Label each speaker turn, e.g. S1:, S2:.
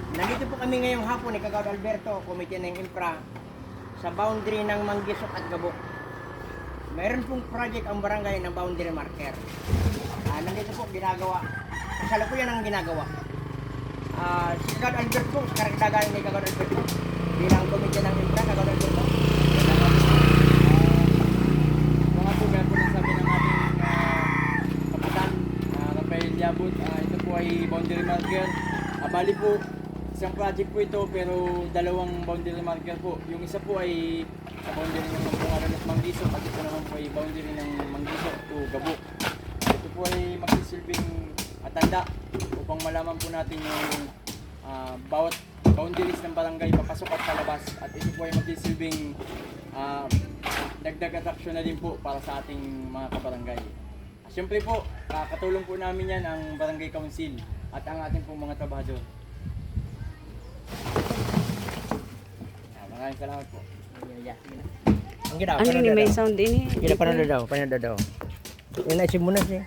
S1: Nandito po kami ngayong hapon ni Kagawad Alberto, Komite ng Impra, sa boundary ng Manggisok at Gabok. Mayroon pong project ang barangay ng boundary marker. Nandito po ginagawa. Kasalukuyan ang ginagawa. Si Kagawad Alberto po, karagdagan ni Kagawad Alberto bilang Komite ng Impra, Kagawad Alberto.
S2: Mga po, kaya po nasabi ng ating kapitan, Rafael Yabut, ito po ay boundary marker. Bali po, isang project po ito pero dalawang boundary marker po. Yung isa po ay sa boundary ng Mampungaran at Manggisok at ito naman po ay boundary ng Manggisok to Gabok. Ito po ay magsisilbing tanda upang malaman po natin yung bawat boundaries ng barangay papasok at palabas, at ito po ay magsisilbing dagdag attraction na din po para sa ating mga kabarangay. Siyempre po, katulong po namin yan ang Barangay Council at ang ating pong mga trabahador. Maraming salamat po.
S1: Ang ginawa,
S3: Ano ni may sound din eh.
S1: Panalo daw. Yun na, simunas eh.